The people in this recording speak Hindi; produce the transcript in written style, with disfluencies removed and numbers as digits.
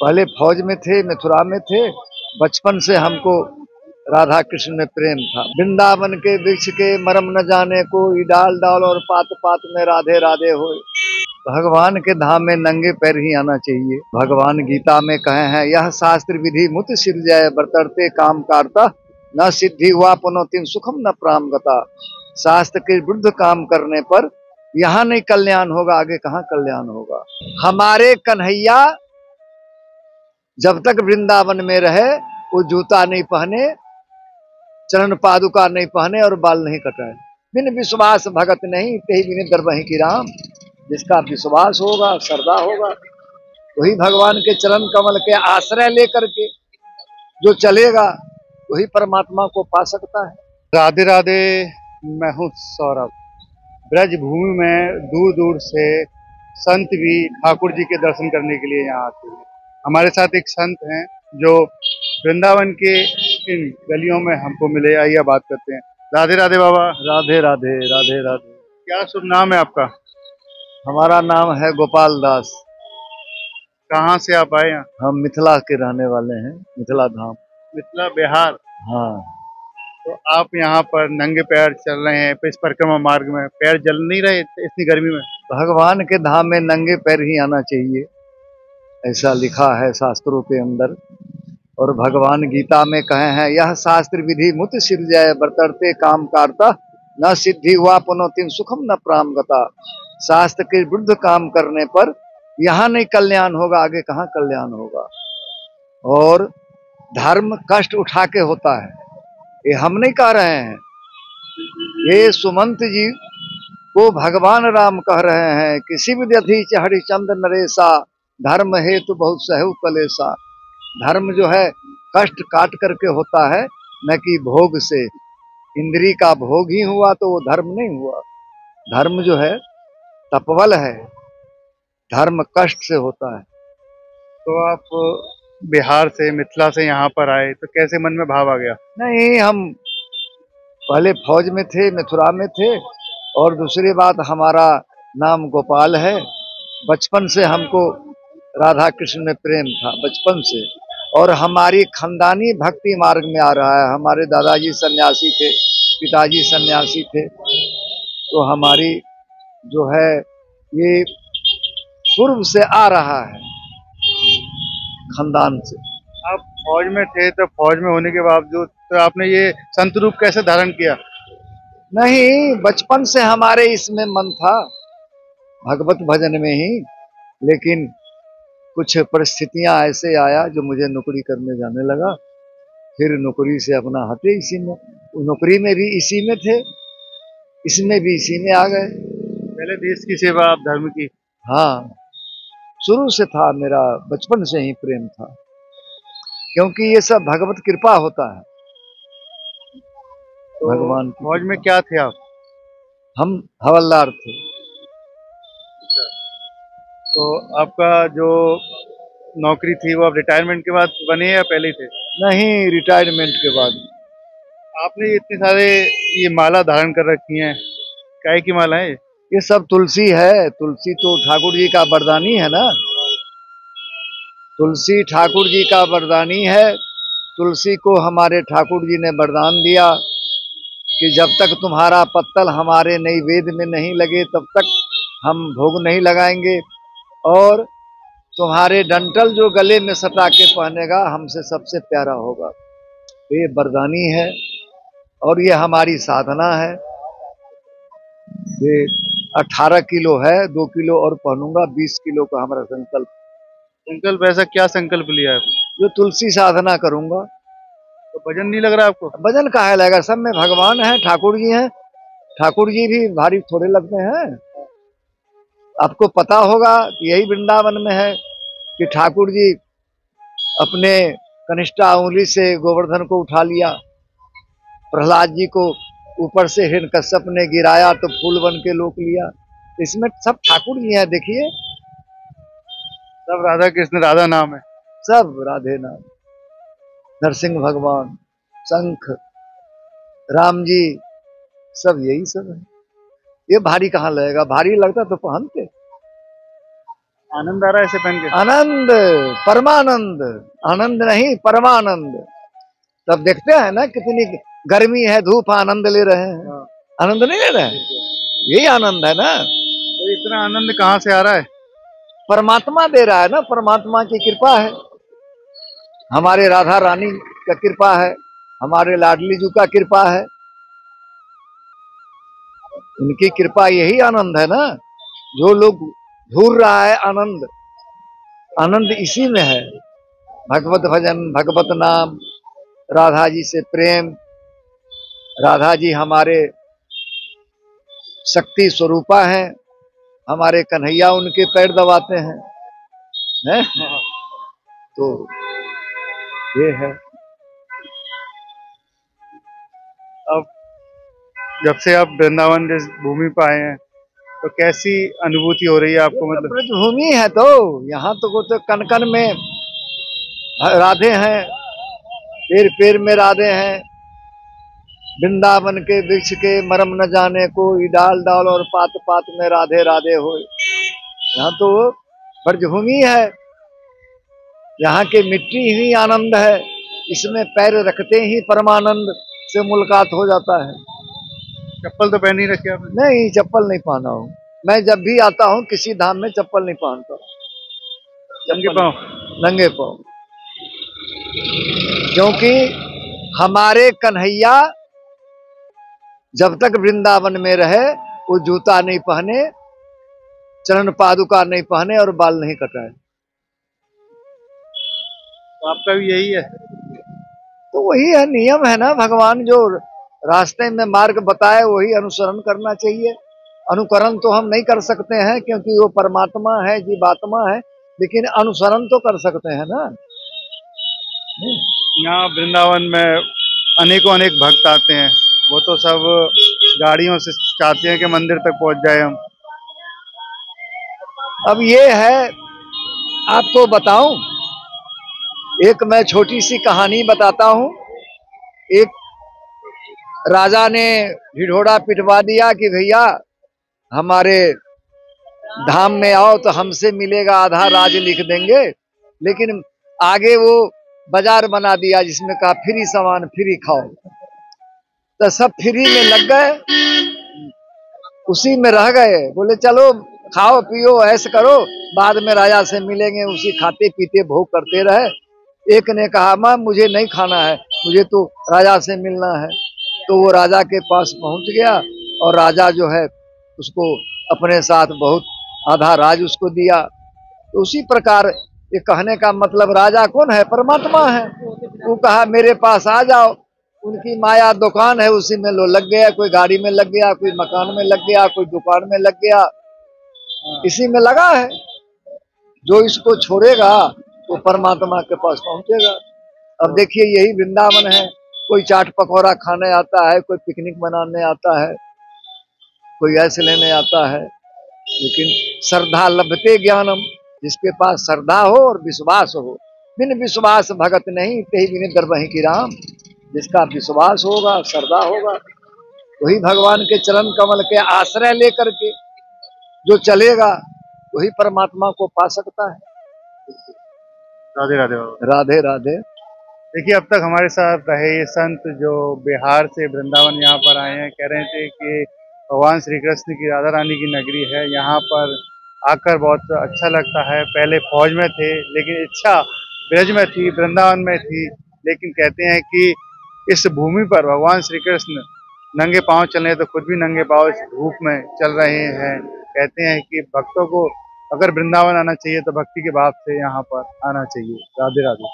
पहले फौज में थे, मथुरा में थे। बचपन से हमको राधा कृष्ण में प्रेम था। वृंदावन के वृक्ष के मरम न जाने कोई, डाल डाल और पात पात में राधे राधे होए। भगवान के धाम में नंगे पैर ही आना चाहिए। भगवान गीता में कहे हैं, यह शास्त्र विधि मुत सिरजय बरतरते काम कारता, न सिद्धि हुआ पुनोतिम सुखम न प्राम गता। शास्त्र के विरुद्ध काम करने पर यहाँ नहीं कल्याण होगा, आगे कहाँ कल्याण होगा। हमारे कन्हैया जब तक वृंदावन में रहे वो जूता नहीं पहने, चरण पादुका नहीं पहने और बाल नहीं कटाए। बिन विश्वास भगत नहीं, कहीं बिन दरबही की राम। जिसका विश्वास होगा, श्रद्धा होगा, वही भगवान के चरण कमल के आश्रय लेकर के जो चलेगा वही परमात्मा को पा सकता है। राधे राधे। मैं हूँ सौरभ। ब्रज भूमि में दूर दूर से संत भी ठाकुर जी के दर्शन करने के लिए यहाँ आते हैं। हमारे साथ एक संत हैं जो वृंदावन के इन गलियों में हमको मिले। आइए बात करते हैं। राधे राधे बाबा। राधे राधे राधे राधे। क्या शुभ नाम है आपका? हमारा नाम है गोपाल दास। कहाँ से आप आए हैं? हम मिथिला के रहने वाले हैं, मिथिला धाम। मिथिला बिहार। हाँ। तो आप यहाँ पर नंगे पैर चल रहे हैं इस परिक्रमा मार्ग में, पैर जल नहीं रहे इतनी गर्मी में? भगवान के धाम में नंगे पैर ही आना चाहिए, ऐसा लिखा है शास्त्रों के अंदर। और भगवान गीता में कहे हैं, यह शास्त्र विधि मुत सिरजय बरतरते काम कारता, न सिद्धि हुआ पुनोतिम सुखम न प्राम गता। शास्त्र के विरुद्ध काम करने पर यहाँ नहीं कल्याण होगा, आगे कहाँ कल्याण होगा। और धर्म कष्ट उठा के होता है, ये हम नहीं कह रहे हैं, ये सुमंत जी को भगवान राम कह रहे हैं। किसी विद्यधि हरिचंद्र नरेशा, धर्म हेतु बहुत सहु कलेसा। धर्म जो है कष्ट काट करके होता है, न कि भोग से। इंद्री का भोग ही हुआ तो वो धर्म नहीं हुआ। धर्म जो है तपबल है, धर्म कष्ट से होता है। तो आप बिहार से, मिथिला से यहाँ पर आए तो कैसे मन में भाव आ गया? नहीं, हम पहले फौज में थे, मथुरा में थे। और दूसरी बात, हमारा नाम गोपाल है। बचपन से हमको राधा कृष्ण में प्रेम था, बचपन से। और हमारी खानदानी भक्ति मार्ग में आ रहा है। हमारे दादाजी सन्यासी थे, पिताजी सन्यासी थे। तो हमारी जो है ये पूर्व से आ रहा है, खानदान से। आप फौज में थे तो फौज में होने के बावजूद तो आपने ये संत रूप कैसे धारण किया? नहीं, बचपन से हमारे इसमें मन था, भगवत भजन में ही। लेकिन कुछ परिस्थितियां ऐसे आया जो मुझे नौकरी करने जाने लगा। फिर नौकरी से अपना हटे इसी में। नौकरी में भी इसी में थे, इसमें भी इसी में आ गए। पहले देश की सेवा, आप धर्म की। हाँ, शुरू से था, मेरा बचपन से ही प्रेम था। क्योंकि ये सब भगवत कृपा होता है, तो भगवान की फौज में कृपा। क्या थे आप? हम हवलदार थे। तो आपका जो नौकरी थी वो आप रिटायरमेंट के बाद बने या पहले ही थे? नहीं, रिटायरमेंट के बाद। आपने इतने सारे ये माला धारण कर रखी हैं, काय की माला है? ये सब तुलसी है। तुलसी तो ठाकुर जी का वरदानी है ना। तुलसी ठाकुर जी का वरदानी है। तुलसी को हमारे ठाकुर जी ने वरदान दिया कि जब तक तुम्हारा पत्तल हमारे नैवेद्य में नहीं लगे तब तक हम भोग नहीं लगाएंगे। और तुम्हारे डंटल जो गले में सटा के पहनेगा हमसे सबसे प्यारा होगा। तो ये वरदानी है और ये हमारी साधना है। ये 18 किलो है, 2 किलो और पहनूंगा, 20 किलो का हमारा संकल्प। संकल्प ऐसा क्या संकल्प लिया है? जो तुलसी साधना करूंगा। तो वजन नहीं लग रहा आपको? वजन काहे लगेगा, सब में भगवान है, ठाकुर जी हैं। ठाकुर जी भी भारी थोड़े लगते हैं। आपको पता होगा कि यही वृंदावन में है कि ठाकुर जी अपने कनिष्ठा उंगली से गोवर्धन को उठा लिया। प्रहलाद जी को ऊपर से हिरण्यकश्यप ने गिराया तो फूल बन के लोक लिया। इसमें सब ठाकुर जी हैं, देखिए। सब राधा कृष्ण, राधा नाम है। सब राधे नाम। नरसिंह भगवान, शंख, राम जी, सब यही सब है। ये भारी कहाँ लगेगा, भारी लगता तो पहनते। आनंद आ रहा है इसे पहन के? आनंद, परमानंद। आनंद नहीं, परमानंद। तब देखते हैं ना कितनी गर्मी है, धूप, आनंद ले रहे हैं। हाँ। आनंद नहीं ले रहे हैं? यही आनंद है ना। तो इतना आनंद कहाँ से आ रहा है? परमात्मा दे रहा है ना, परमात्मा की कृपा है, हमारे राधा रानी का कृपा है, हमारे लाडली जी का कृपा है। उनकी कृपा, यही आनंद है ना। जो लोग ढूंढ रहा है आनंद, आनंद इसी में है। भगवत भजन, भगवत नाम, राधा जी से प्रेम। राधा जी हमारे शक्ति स्वरूपा हैं, हमारे कन्हैया उनके पैर दबाते हैं? तो ये है। अब जब से आप वृंदावन जिस भूमि पर आए हैं, तो कैसी अनुभूति हो रही है आपको? मतलब ब्रजभूमि है तो यहाँ तो कन कन में राधे हैं, पेर पेर में राधे हैं। वृंदावन के वृक्ष के मरम न जाने कोई, डाल डाल और पात पात में राधे राधे हो। यहाँ तो ब्रजभूमि है, यहाँ के मिट्टी ही आनंद है। इसमें पैर रखते ही परमानंद से मुलाकात हो जाता है। चप्पल तो पहन ही रखी आपने? नहीं, चप्पल नहीं पहना हूँ। मैं जब भी आता हूँ किसी धाम में चप्पल नहीं पहनता, नंगे पाँव? नंगे पाँव। क्योंकि हमारे कन्हैया जब तक वृंदावन में रहे, वो जूता नहीं पहने, चरण पादुका नहीं पहने और बाल नहीं कटाए। तो आपका भी यही है? तो वही है, नियम है ना। भगवान जो रास्ते में मार्ग बताए वही अनुसरण करना चाहिए। अनुकरण तो हम नहीं कर सकते हैं क्योंकि वो परमात्मा है, जीवात्मा है, लेकिन अनुसरण तो कर सकते हैं ना। यहाँ वृंदावन में अनेकों अनेक भक्त आते हैं, वो तो सब गाड़ियों से चाहते हैं कि मंदिर तक पहुंच जाए हम। अब ये है, आपको बताऊं, एक मैं छोटी सी कहानी बताता हूं। एक राजा ने ढिढोरा पिटवा दिया कि भैया हमारे धाम में आओ तो हमसे मिलेगा, आधा राज लिख देंगे। लेकिन आगे वो बाजार बना दिया जिसमें कहा फ्री सामान फ्री खाओ। तो सब फ्री में लग गए, उसी में रह गए। बोले चलो खाओ पियो ऐश करो, बाद में राजा से मिलेंगे। उसी खाते पीते भोग करते रहे। एक ने कहा मां मुझे नहीं खाना है, मुझे तो राजा से मिलना है। तो वो राजा के पास पहुंच गया और राजा जो है उसको अपने साथ बहुत आधा राज उसको दिया। तो उसी प्रकार ये कहने का मतलब राजा कौन है? परमात्मा है। वो कहा मेरे पास आ जाओ। उनकी माया दुकान है, उसी में लो लग गया। कोई गाड़ी में लग गया, कोई मकान में लग गया, कोई दुकान में लग गया, इसी में लगा है। जो इसको छोड़ेगा वो परमात्मा के पास पहुंचेगा। अब देखिए यही वृंदावन है। कोई चाट पकौड़ा खाने आता है, कोई पिकनिक मनाने आता है, कोई ऐसे लेने आता है। लेकिन श्रद्धा लभते ज्ञानम, जिसके पास श्रद्धा हो और विश्वास हो। बिन विश्वास भगत नहीं, तेहि बिन दरबहि की राम। जिसका विश्वास होगा, श्रद्धा होगा, वही भगवान के चरण कमल के आश्रय लेकर के जो चलेगा वही परमात्मा को पा सकता है। राधे राधे बाबा। राधे राधे। देखिए, अब तक हमारे साथ रहे ये संत जो बिहार से वृंदावन यहाँ पर आए हैं, कह रहे थे कि भगवान श्री कृष्ण की राधा रानी की नगरी है, यहाँ पर आकर बहुत अच्छा लगता है। पहले फौज में थे लेकिन इच्छा ब्रज में थी, वृंदावन में थी। लेकिन कहते हैं कि इस भूमि पर भगवान श्री कृष्ण नंगे पांव चले तो खुद भी नंगे पांव इस धूप में चल रहे हैं। कहते हैं कि भक्तों को अगर वृंदावन आना चाहिए तो भक्ति के भाव से यहाँ पर आना चाहिए। राधे राधे।